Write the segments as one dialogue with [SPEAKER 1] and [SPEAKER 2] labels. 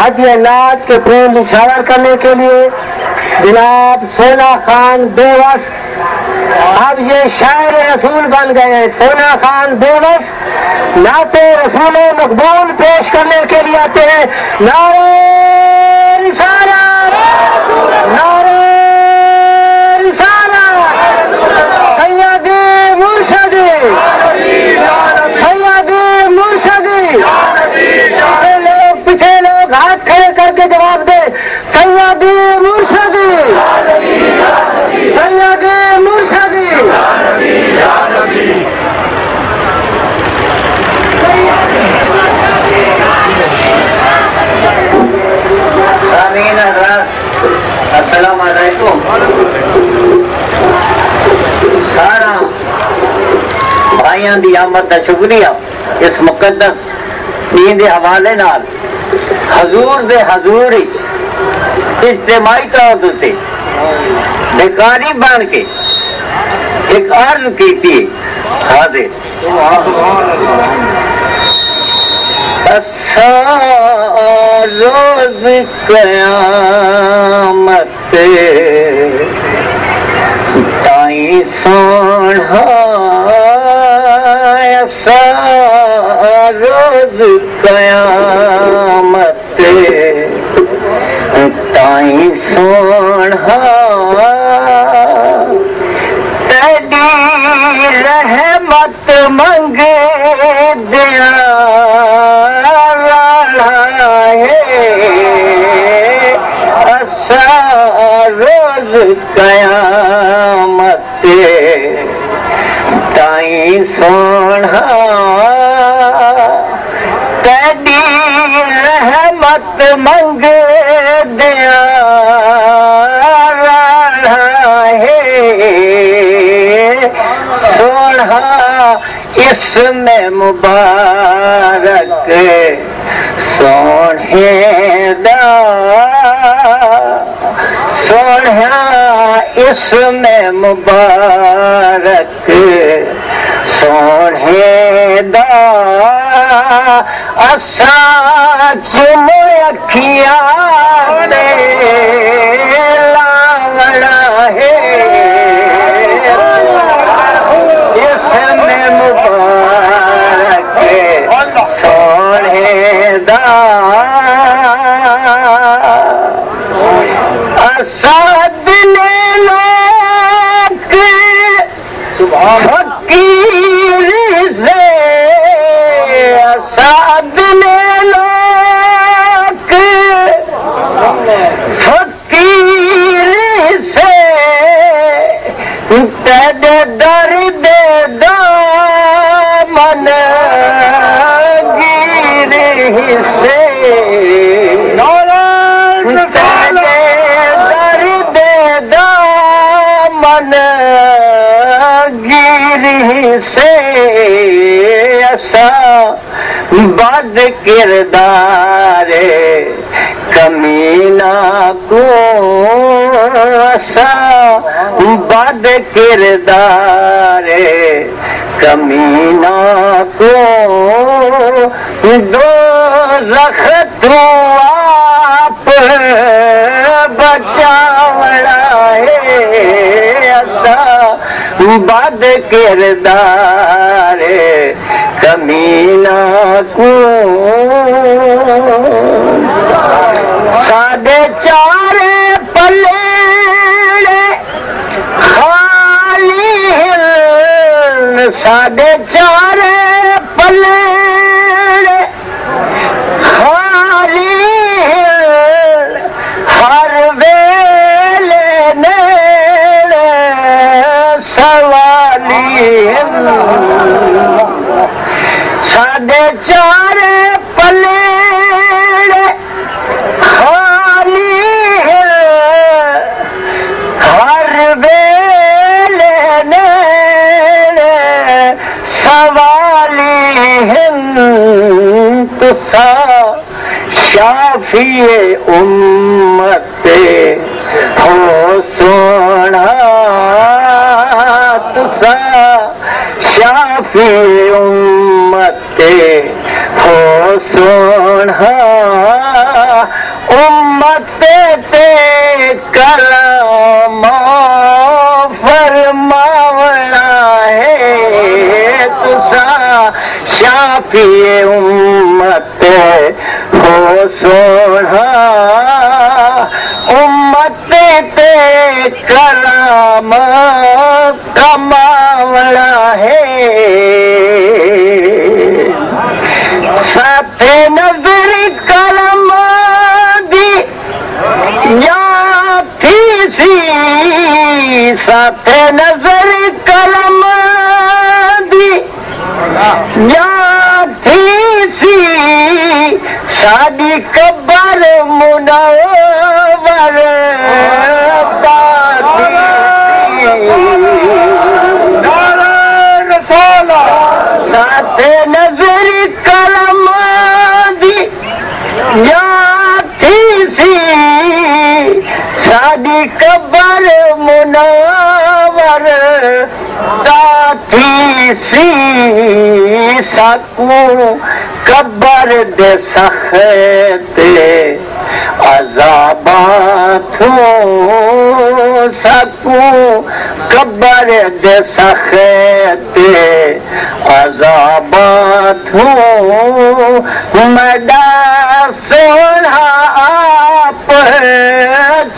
[SPEAKER 1] हाजी अल्लाह के प्रेम निछावर करने के लिए जनाब सोना खान बेवस अब ये शायर रसूल बन गए। सोना खान बेवस नाते रसूल मकबूल पेश करने के लिए आते हैं। नारे रिसालत, नारे रिसालत, सैयदी मुर्शदी, सैयदी मुर्शदी। लोग पीछे लोग हाथ खड़े करके जवाब दे, सैयदी मुर्शदी, सैयदी मुर्शदी। अस्सलाम वालेकुम। सारा भाइयों की आमद का शुक्रिया इस मुकद्दस दीन के हवाले नाल हजूर दे हजूर इज्तिमाई तौर पर बेकारी बन के एक अर्ज की हाजिर। रोज क़यामत ताईं सोढ़ा रोज क़यामत ताईं सोढ़ा तेरी रहमत मंगे दिया रोज क़यामत ताईं सोढ़ा तेरी रहमत मंगे दिया सोढ़ा इसमें मुबारक सोढ़े दा सोढ़ा इसमें मुबारक सोढ़े दा असा चुम अखिया लावड़ा है इसमें मुबारक सोढ़े दा फकीर से असाद ने लोग फकीर से तेरे दर्द दामन गिर से से असा बद किरदारे कमीना को असा बद किरदारे कमीना को दो रखतू आप बचावड़ा है असा बद किरदार कमीना को साढ़े चार पल्ले खाली साढ़े चार पल्ले खाली हर वेले नेड़े सवाली साढ़े चार पल्ले खाली हर वेले नेड़े सवाली तुसा शाफिए उम्मत हो सोना तुसा शाफी उम्मत हो सोना उम्मत ते करम फरमावना है तुसा शाफी उम्मत हो सोना उम्मत ते करम कमावना है साथे नजर करम दी या थी सी साथे नजर करम दी या थी सी साडी कबर मुनव्वर साथे नजर करम दी या थी सी साडी कबर मुनव्वर थी सी साकू कबर दे सखते अज़ाबात साकू कबर दे सखते अज़ाबात मदा सोना आप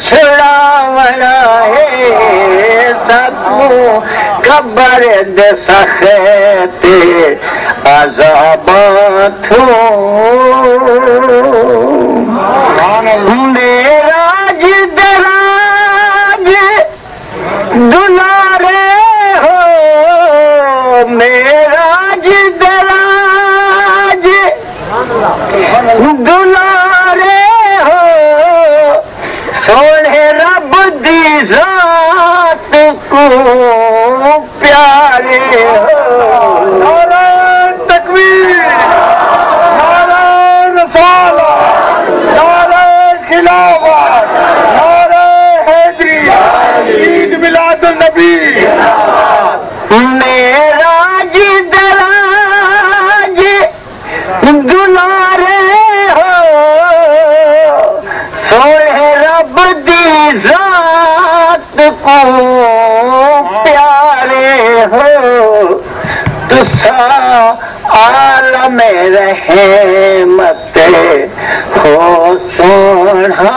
[SPEAKER 1] छुड़ावना है साकू कबर दे सखते अज़ाबात मेराज दराज दुलारे हो मेराज दराज दुलारे हो सोने रब दी जात को प्यारे हो तकबीर नारा रसाला नारा खिलाफत नारा हैदरी ईद मिलादुन नबी मेराज दराज दुलारे हो सोहे रब दी जात को प्यारे हो तुसा आलम रहमत हो सोना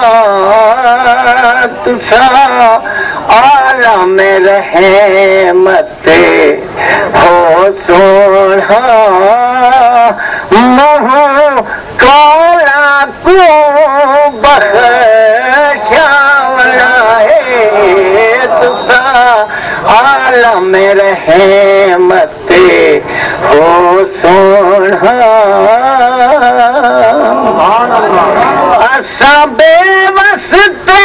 [SPEAKER 1] तुसा आलम रहमत हो सोना मोह काला को बख्शावना है तुसा आलम रहमत हो सोना असा बेवस्ते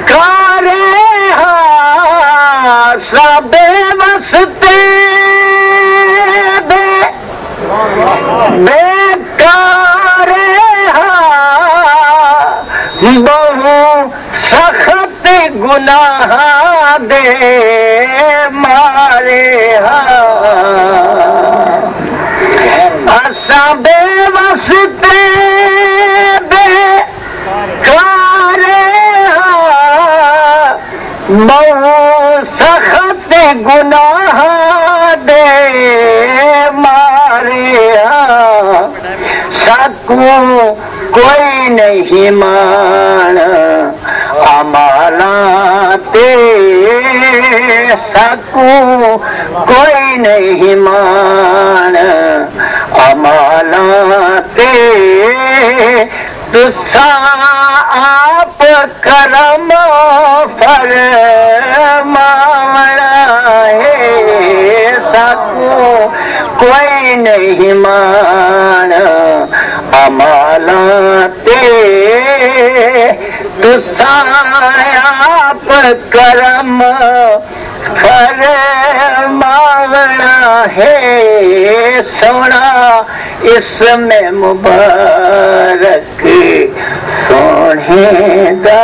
[SPEAKER 1] कारे सा बेवस्ते बेकारे बहु सख्त गुनाह दे मारे असा बेवस्ते बेकारे बहु सख्त गुनाह दे मारे सकू कोई नहीं मान अमालाते सकू कोई नहीं मान अमालाते तुसा आप करम फरमावना है सकू कोई नहीं मान अमालाते तुसा आप करम फरमावना है सोना इसमें मुबारक सोने दा